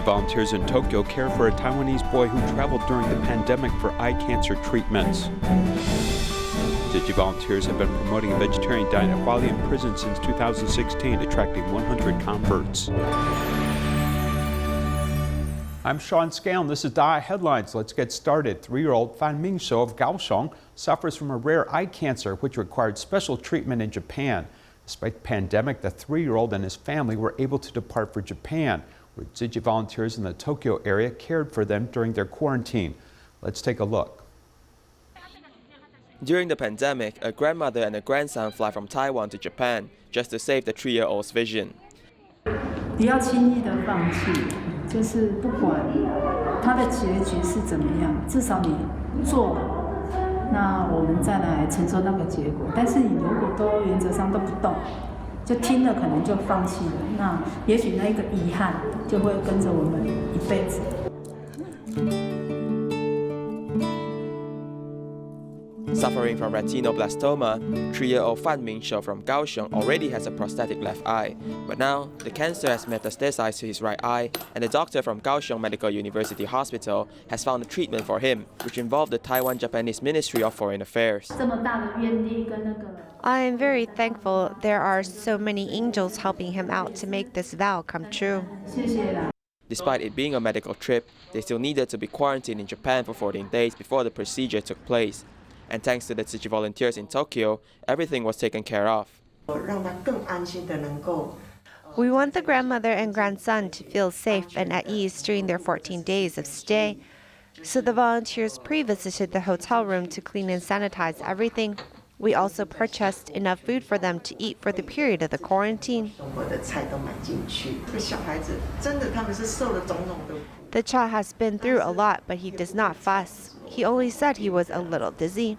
Tzu Chi volunteers in Tokyo care for a Taiwanese boy who traveled during the pandemic for eye cancer treatments. Tzu Chi volunteers have been promoting a vegetarian diet at Hualien Prison since 2016, attracting 100 converts. I'm Sean Scanlan. This is DaAi Headlines. Let's get started. 3-year-old Fan Mingshou of Kaohsiung suffers from a rare eye cancer which required special treatment in Japan. Despite the pandemic, the 3-year-old and his family were able to depart for Japan, where Tzu Chi volunteers in the Tokyo area cared for them during their quarantine. Let's take a look. During the pandemic, a grandmother and a grandson fly from Taiwan to Japan just to save the 3-year-old's vision. 不要轻易的放弃，就是不管它的结局是怎么样，至少你做了，那我们再来承受那个结果。但是你如果都原则上都不动，就听了可能就放弃了，那也许那一个遗憾就会跟着我们一辈子。 Suffering from retinoblastoma, 3-year-old Fan Mingshou from Kaohsiung already has a prosthetic left eye. But now, the cancer has metastasized to his right eye, and a doctor from Kaohsiung Medical University Hospital has found a treatment for him, which involved the Taiwan-Japanese Ministry of Foreign Affairs. I am very thankful there are so many angels helping him out to make this vow come true. Despite it being a medical trip, they still needed to be quarantined in Japan for 14 days before the procedure took place. And thanks to the Tzu Chi volunteers in Tokyo, everything was taken care of. We want the grandmother and grandson to feel safe and at ease during their 14 days of stay. So the volunteers pre-visited the hotel room to clean and sanitize everything. We also purchased enough food for them to eat for the period of the quarantine. The child has been through a lot, but he does not fuss. He only said he was a little dizzy.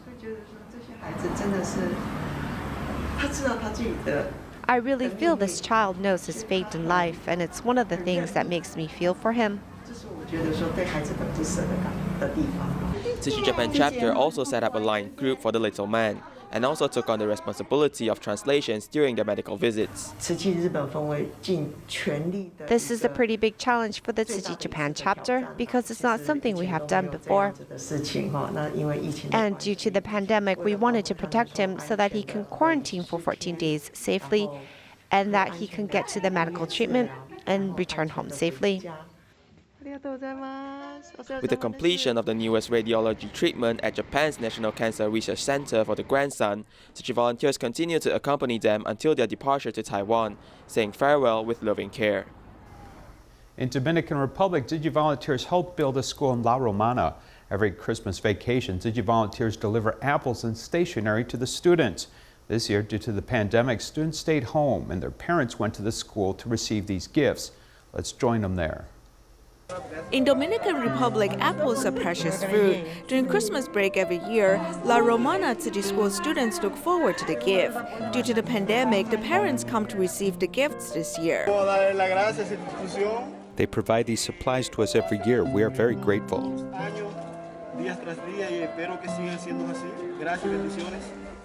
I really feel this child knows his fate in life, and it's one of the things that makes me feel for him. Tzu Chi Japan chapter also set up a line group for the little man, and also took on the responsibility of translations during their medical visits. This is a pretty big challenge for the Tzu Chi Japan chapter because it's not something we have done before. And due to the pandemic, we wanted to protect him so that he can quarantine for 14 days safely and that he can get to the medical treatment and return home safely. With the completion of the newest radiology treatment at Japan's National Cancer Research Center for the grandson, Tzu Chi volunteers continue to accompany them until their departure to Taiwan, saying farewell with loving care. In Dominican Republic, Tzu Chi volunteers helped build a school in La Romana. Every Christmas vacation, Tzu Chi volunteers deliver apples and stationery to the students. This year, due to the pandemic, students stayed home and their parents went to the school to receive these gifts. Let's join them there. In Dominican Republic, apples are precious fruit. During Christmas break every year, La Romana Tzu Chi school students look forward to the gift. Due to the pandemic, the parents come to receive the gifts this year. They provide these supplies to us every year. We are very grateful.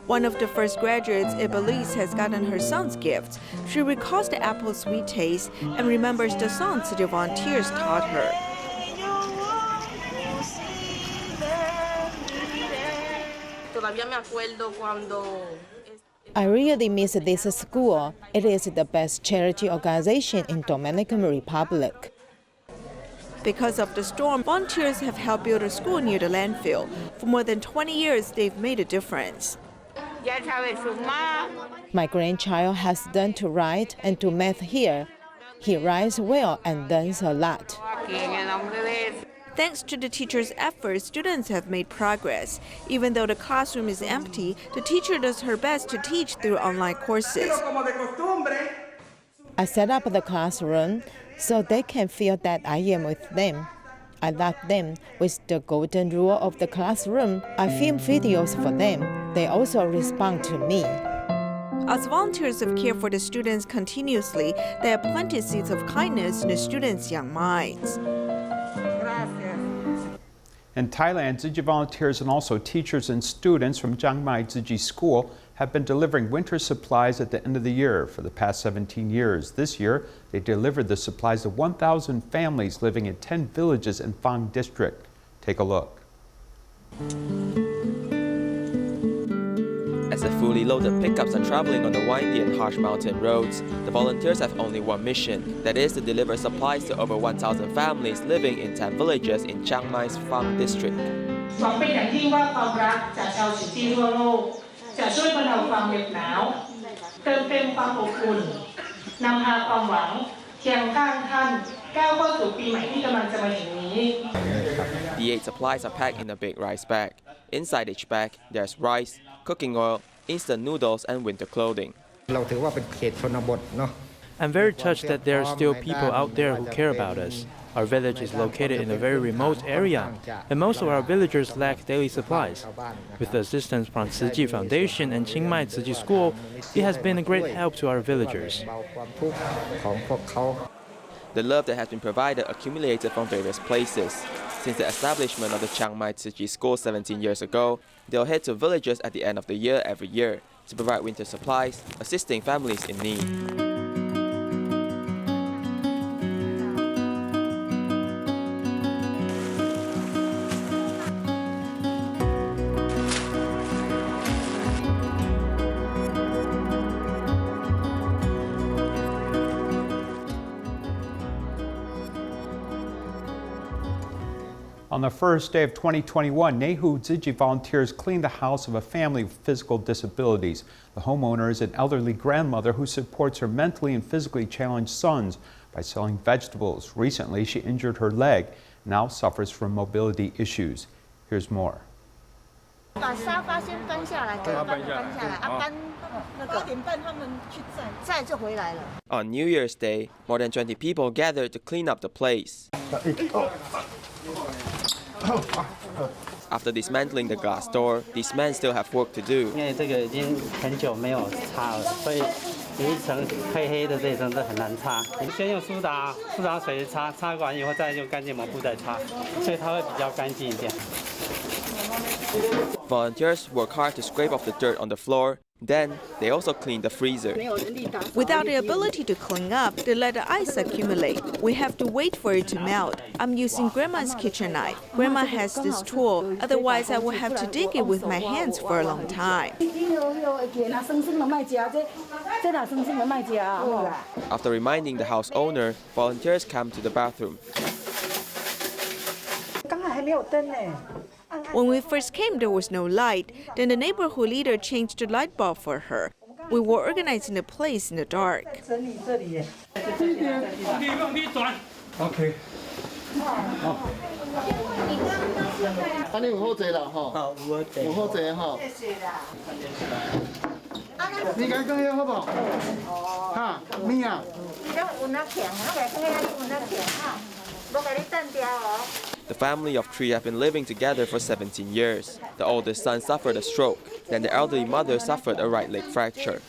One of the first graduates, Ibeliz, has gotten her son's gifts. She recalls the apple sweet taste and remembers the songs the volunteers taught her. I really miss this school. It is the best charity organization in Dominican Republic. Because of the storm, volunteers have helped build a school near the landfill. For more than 20 years, they've made a difference. My grandchild has learned to write and to math here. He writes well and learns a lot. Thanks to the teacher's efforts, students have made progress. Even though the classroom is empty, the teacher does her best to teach through online courses. I set up the classroom so they can feel that I am with them. I love them with the golden rule of the classroom. I film videos for them. They also respond to me. As volunteers have cared for the students continuously, they have planted seeds of kindness in the students' young minds. In Thailand, Tzu Chi volunteers and also teachers and students from Chiang Mai Tzu Chi School have been delivering winter supplies at the end of the year for the past 17 years. This year, they delivered the supplies to 1,000 families living in 10 villages in Fan District. Take a look. As the fully loaded pickups are traveling on the windy and harsh mountain roads, the volunteers have only one mission, that is to deliver supplies to over 1,000 families living in 10 villages in Chiang Mai's Fan District. The aid supplies are packed in a big rice bag. Inside each bag, there's rice, cooking oil, instant noodles, and winter clothing. I'm very touched that there are still people out there who care about us. Our village is located in a very remote area, and most of our villagers lack daily supplies. With the assistance from Tzu Chi Foundation and Chiang Mai Tzu Chi School, it has been a great help to our villagers. The love that has been provided accumulated from various places. Since the establishment of the Chiang Mai Tzu Chi School 17 years ago, they'll head to villages at the end of the year every year to provide winter supplies, assisting families in need. On the first day of 2021, Nehu Tzu Chi volunteers cleaned the house of a family with physical disabilities. The homeowner is an elderly grandmother who supports her mentally and physically challenged sons by selling vegetables. Recently, she injured her leg, now suffers from mobility issues. Here's more. On New Year's Day, more than 20 people gathered to clean up the place. After dismantling the glass door, these men still have work to do. Volunteers work hard to scrape off the dirt on the floor. Then, they also clean the freezer. Without the ability to clean up, they let the ice accumulate. We have to wait for it to melt. I'm using Grandma's kitchen knife. Grandma has this tool, otherwise I would have to dig it with my hands for a long time. After reminding the house owner, volunteers come to the bathroom. When we first came, there was no light. Then the neighborhood leader changed the light bulb for her. We were organizing the place in the dark. Okay. The family of three have been living together for 17 years. The oldest son suffered a stroke, then the elderly mother suffered a right leg fracture.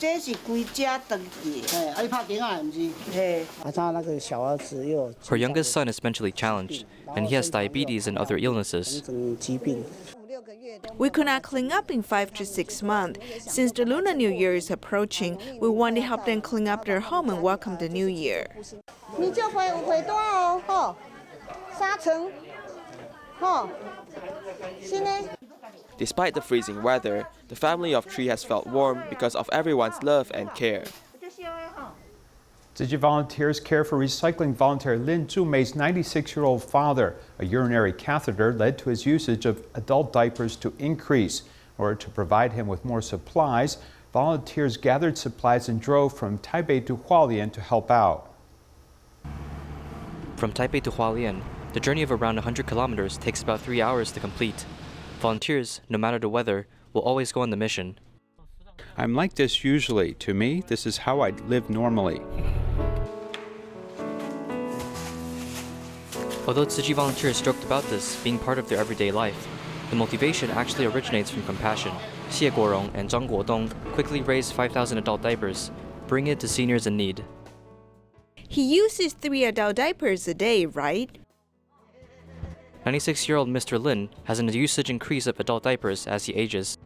Her youngest son is mentally challenged, and he has diabetes and other illnesses. We could not clean up in 5 to 6 months. Since the Lunar New Year is approaching, we want to help them clean up their home and welcome the new year. Despite the freezing weather, the family of three has felt warm because of everyone's love and care. Tzu Chi volunteers care for recycling volunteer Lin Zumei's 96-year-old father. A urinary catheter led to his usage of adult diapers to increase. In order to provide him with more supplies, volunteers gathered supplies and drove from Taipei to Hualien to help out. From Taipei to Hualien, the journey of around 100 kilometers takes about 3 hours to complete. Volunteers, no matter the weather, will always go on the mission. I'm like this usually. To me, this is how I live normally. Although Tzu Chi volunteers joked about this being part of their everyday life, the motivation actually originates from compassion. Xie Guorong and Zhang Guodong quickly raised 5,000 adult diapers, bringing it to seniors in need. He uses 3 adult diapers a day, right? 96-year-old Mr. Lin has an usage increase of adult diapers as he ages.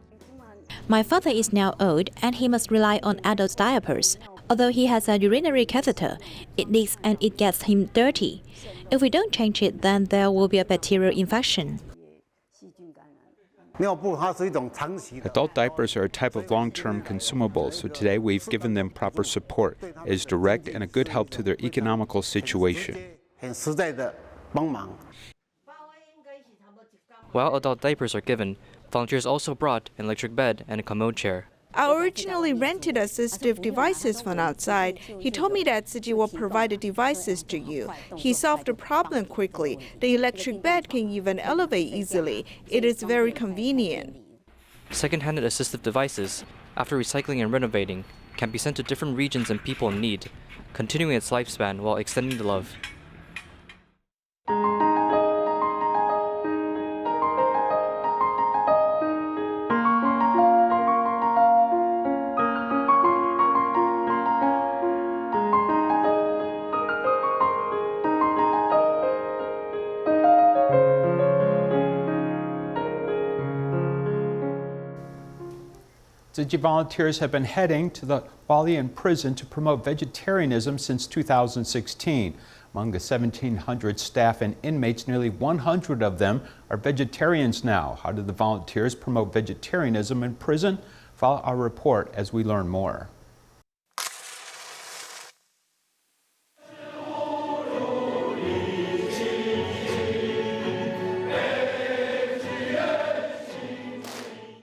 My father is now old and he must rely on adult diapers. Although he has a urinary catheter, it leaks and it gets him dirty. If we don't change it, then there will be a bacterial infection. Adult diapers are a type of long-term consumable, so today we've given them proper support. It is direct and a good help to their economical situation. While adult diapers are given, volunteers also brought an electric bed and a commode chair. I originally rented assistive devices from outside. He told me that Tzu Chi will provide the devices to you. He solved the problem quickly. The electric bed can even elevate easily. It is very convenient. Second-handed assistive devices, after recycling and renovating, can be sent to different regions and people in need, continuing its lifespan while extending the love. Tzu Chi volunteers have been heading to the Hualien Prison to promote vegetarianism since 2016. Among the 1,700 staff and inmates, nearly 100 of them are vegetarians now. How do the volunteers promote vegetarianism in prison? Follow our report as we learn more.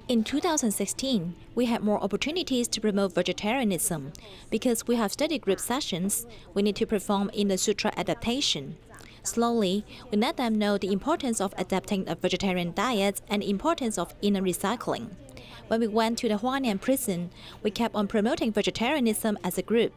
In 2016, we had more opportunities to promote vegetarianism. Because we have study group sessions, we need to perform in the sutra adaptation. Slowly, we let them know the importance of adapting a vegetarian diet and the importance of inner recycling. When we went to the Hualien Prison, we kept on promoting vegetarianism as a group.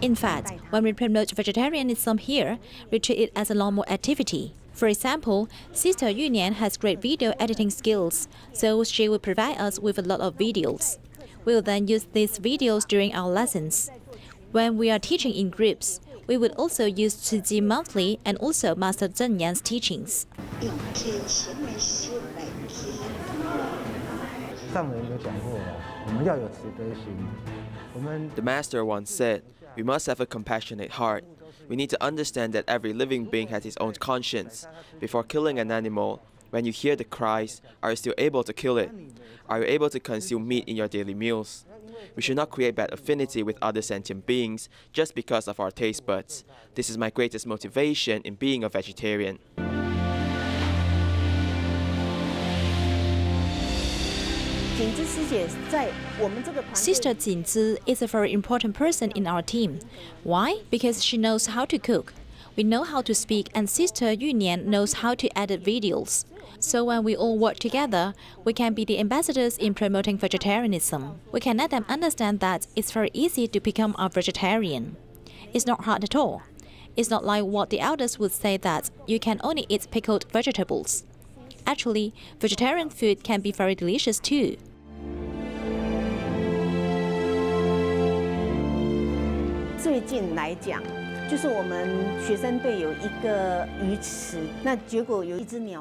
In fact, when we promote vegetarianism here, we treat it as a normal activity. For example, Sister Yulian has great video editing skills, so she will provide us with a lot of videos. We will then use these videos during our lessons. When we are teaching in groups, we would also use Tzu Chi monthly and also Master Zheng Yan's teachings. The master once said, "We must have a compassionate heart. We need to understand that every living being has its own conscience. Before killing an animal, when you hear the cries, are you still able to kill it? Are you able to consume meat in your daily meals? We should not create bad affinity with other sentient beings just because of our taste buds. This is my greatest motivation in being a vegetarian." Sister Tzu is a very important person in our team. Why? Because she knows how to cook. We know how to speak, and Sister Yulian knows how to edit videos. So when we all work together, we can be the ambassadors in promoting vegetarianism. We can let them understand that it's very easy to become a vegetarian. It's not hard at all. It's not like what the elders would say that you can only eat pickled vegetables. Actually, vegetarian food can be very delicious too.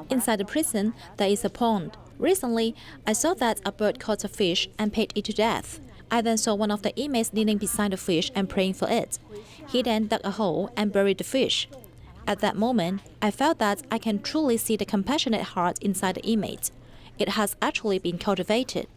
Inside the prison, there is a pond. Recently, I saw that a bird caught a fish and pecked it to death. I then saw one of the inmates kneeling beside the fish and praying for it. He then dug a hole and buried the fish. At that moment, I felt that I can truly see the compassionate heart inside the inmate. It has actually been cultivated.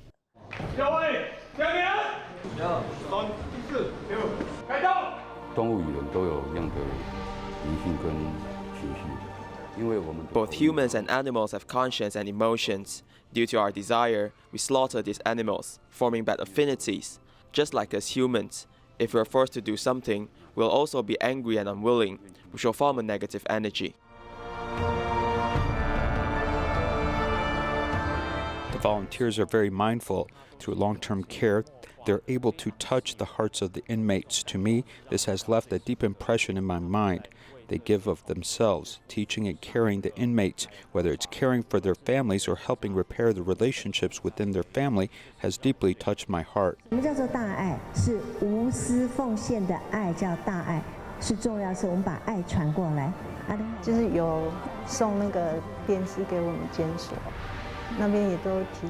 Both humans and animals have conscience and emotions. Due to our desire, we slaughter these animals, forming bad affinities. Just like us humans, if we are forced to do something, we'll also be angry and unwilling, which will form a negative energy. The volunteers are very mindful. Through long-term care, they're able to touch the hearts of the inmates. To me, this has left a deep impression in my mind. They give of themselves, teaching and caring the inmates, whether it's caring for their families or helping repair the relationships within their family, has deeply touched my heart. 什么叫做大爱？是无私奉献的爱，叫大爱。是重要，是我们把爱传过来。就是有送那个电视给我们监所。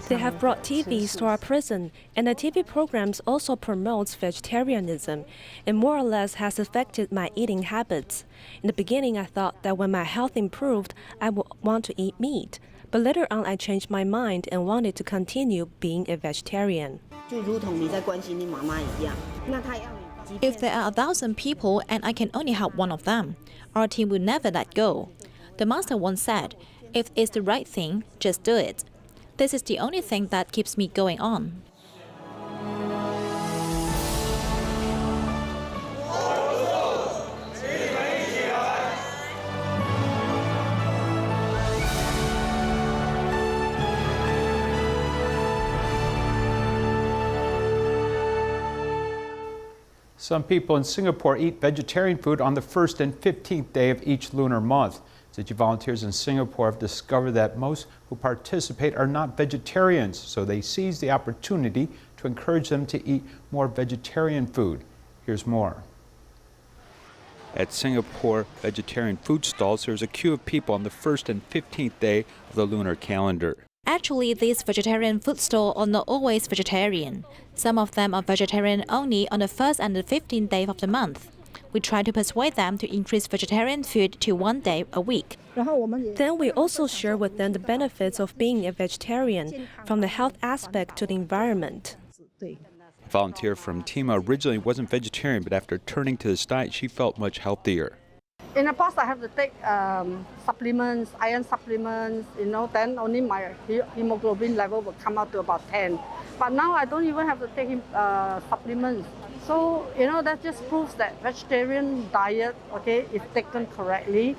They have brought TVs to our prison, and the TV programs also promotes vegetarianism, and more or less has affected my eating habits. In the beginning, I thought that when my health improved, I would want to eat meat, but later on, I changed my mind and wanted to continue being a vegetarian. If there are 1,000 people and I can only help one of them, our team will never let go. The master once said, "If it's the right thing, just do it." This is the only thing that keeps me going on. Some people in Singapore eat vegetarian food on the 1st and 15th day of each lunar month. Tzu Chi volunteers in Singapore have discovered that most who participate are not vegetarians, so they seize the opportunity to encourage them to eat more vegetarian food. Here's more. At Singapore vegetarian food stalls, there's a queue of people on the 1st and 15th day of the lunar calendar. Actually, these vegetarian food stalls are not always vegetarian. Some of them are vegetarian only on the 1st and the 15th day of the month. We try to persuade them to increase vegetarian food to 1 day a week. Then we also share with them the benefits of being a vegetarian, from the health aspect to the environment. A volunteer from Tima originally wasn't vegetarian, but after turning to this diet, she felt much healthier. In the past, I have to take supplements, iron supplements, then only my hemoglobin level will come out to about 10. But now I don't even have to take supplements. So, that just proves that vegetarian diet, if taken correctly,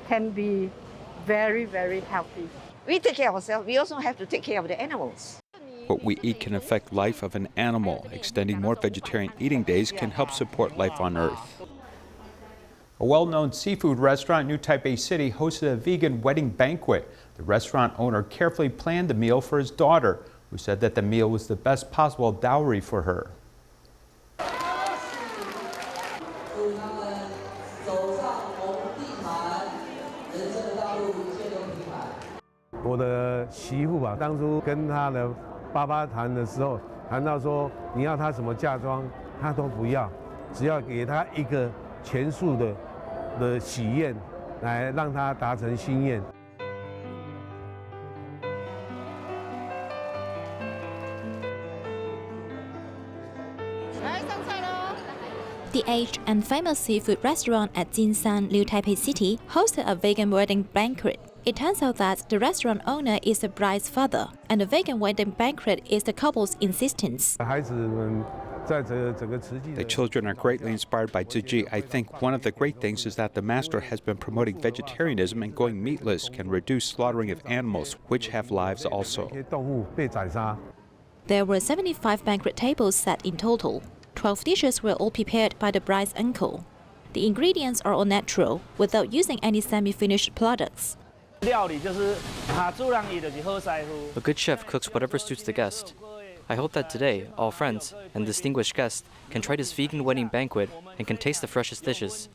can be very, very healthy. We take care of ourselves. We also have to take care of the animals. What we eat can affect life of an animal. Extending more vegetarian eating days can help support life on Earth. A well-known seafood restaurant in New Taipei City hosted a vegan wedding banquet. The restaurant owner carefully planned the meal for his daughter, who said that the meal was the best possible dowry for her. 我的媳妇吧，当初跟她的爸爸谈的时候，谈到说你要她什么嫁妆，她都不要，只要给她一个全素的喜宴，来让她达成心愿。 The aged and famous seafood restaurant at Jinsan, New Taipei City, hosted a vegan wedding banquet. It turns out that the restaurant owner is the bride's father, and the vegan wedding banquet is the couple's insistence. The children are greatly inspired by Tzu Chi. I think one of the great things is that the master has been promoting vegetarianism, and going meatless can reduce slaughtering of animals, which have lives also. There were 75 banquet tables set in total. 12 dishes were all prepared by the bride's uncle. The ingredients are all natural, without using any semi-finished products. A good chef cooks whatever suits the guest. I hope that today, all friends and distinguished guests can try this vegan wedding banquet and can taste the freshest dishes.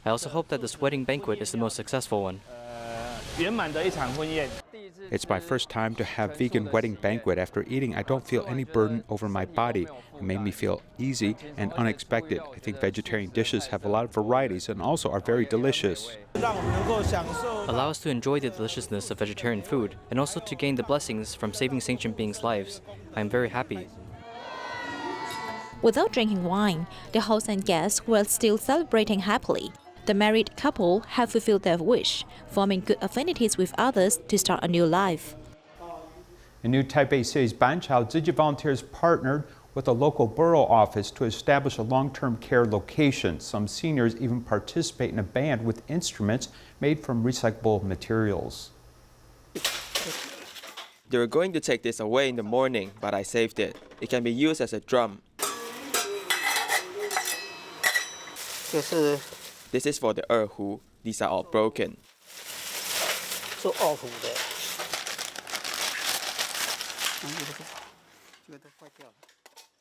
I also hope that this wedding banquet is the most successful one. It's my first time to have vegan wedding banquet. After eating, I don't feel any burden over my body. It made me feel easy and unexpected. I think vegetarian dishes have a lot of varieties and also are very delicious. Allow us to enjoy the deliciousness of vegetarian food and also to gain the blessings from saving sentient beings' lives. I am very happy. Without drinking wine, the hosts and guests were still celebrating happily. The married couple have fulfilled their wish, forming good affinities with others to start a new life. In New Taipei City's Banqiao, Tzu Chi volunteers partnered with a local borough office to establish a long-term care location. Some seniors even participate in a band with instruments made from recyclable materials. They were going to take this away in the morning, but I saved it. It can be used as a drum. This is for the erhu. These are all broken.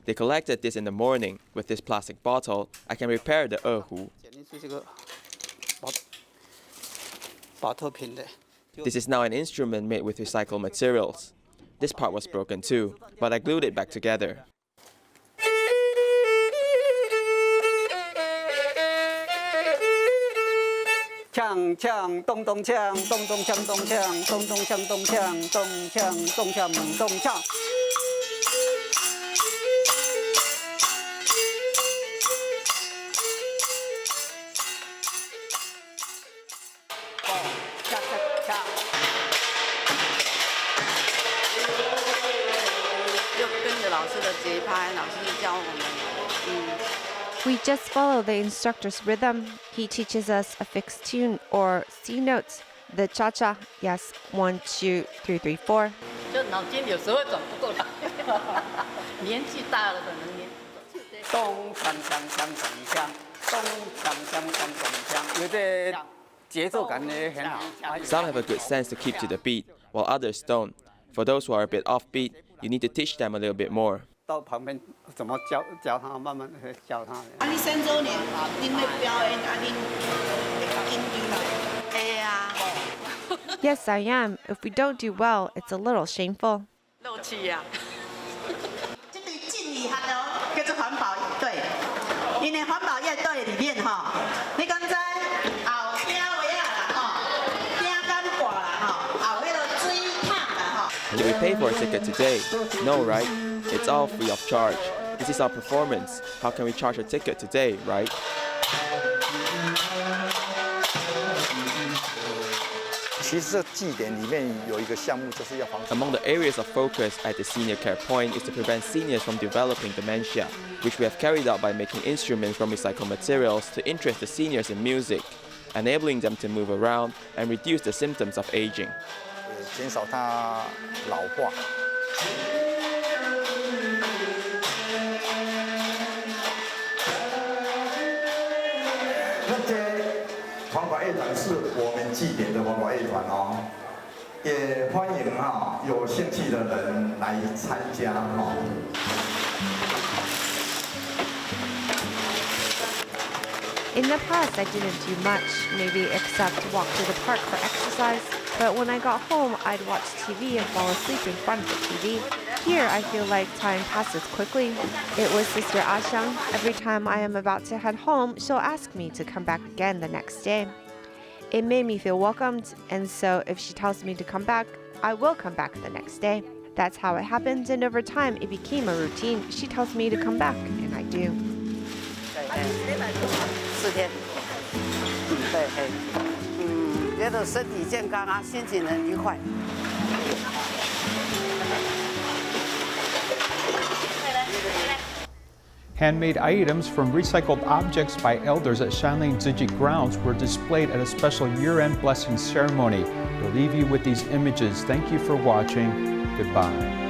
They collected this in the morning. With this plastic bottle, I can repair the erhu. This is now an instrument made with recycled materials. This part was broken too, but I glued it back together. We just follow the instructor's rhythm. He teaches us a fixed tune or C notes. The cha-cha, yes, 1, 2, 3, 3, 4. Some have a good sense to keep to the beat, while others don't. For those who are a bit offbeat, you need to teach them a little bit more. Yes, I am. If we don't do well, it's a little shameful. Did we pay for a ticket today? No, right? It's all free of charge. This is our performance. How can we charge a ticket today, right? Among the areas of focus at the senior care point is to prevent seniors from developing dementia, which we have carried out by making instruments from recycled materials to interest the seniors in music, enabling them to move around and reduce the symptoms of aging. In the past, I didn't do much, maybe except walk to the park for exercise. But when I got home, I'd watch TV and fall asleep in front of the TV. Here, I feel like time passes quickly. It was Sister Axiang. Every time I am about to head home, she'll ask me to come back again the next day. It made me feel welcomed, and so if she tells me to come back, I will come back the next day. That's how it happened, and over time, it became a routine. She tells me to come back, and I do. Handmade items from recycled objects by elders at Hualien Tzu Chi grounds were displayed at a special year-end blessing ceremony. We'll leave you with these images. Thank you for watching. Goodbye.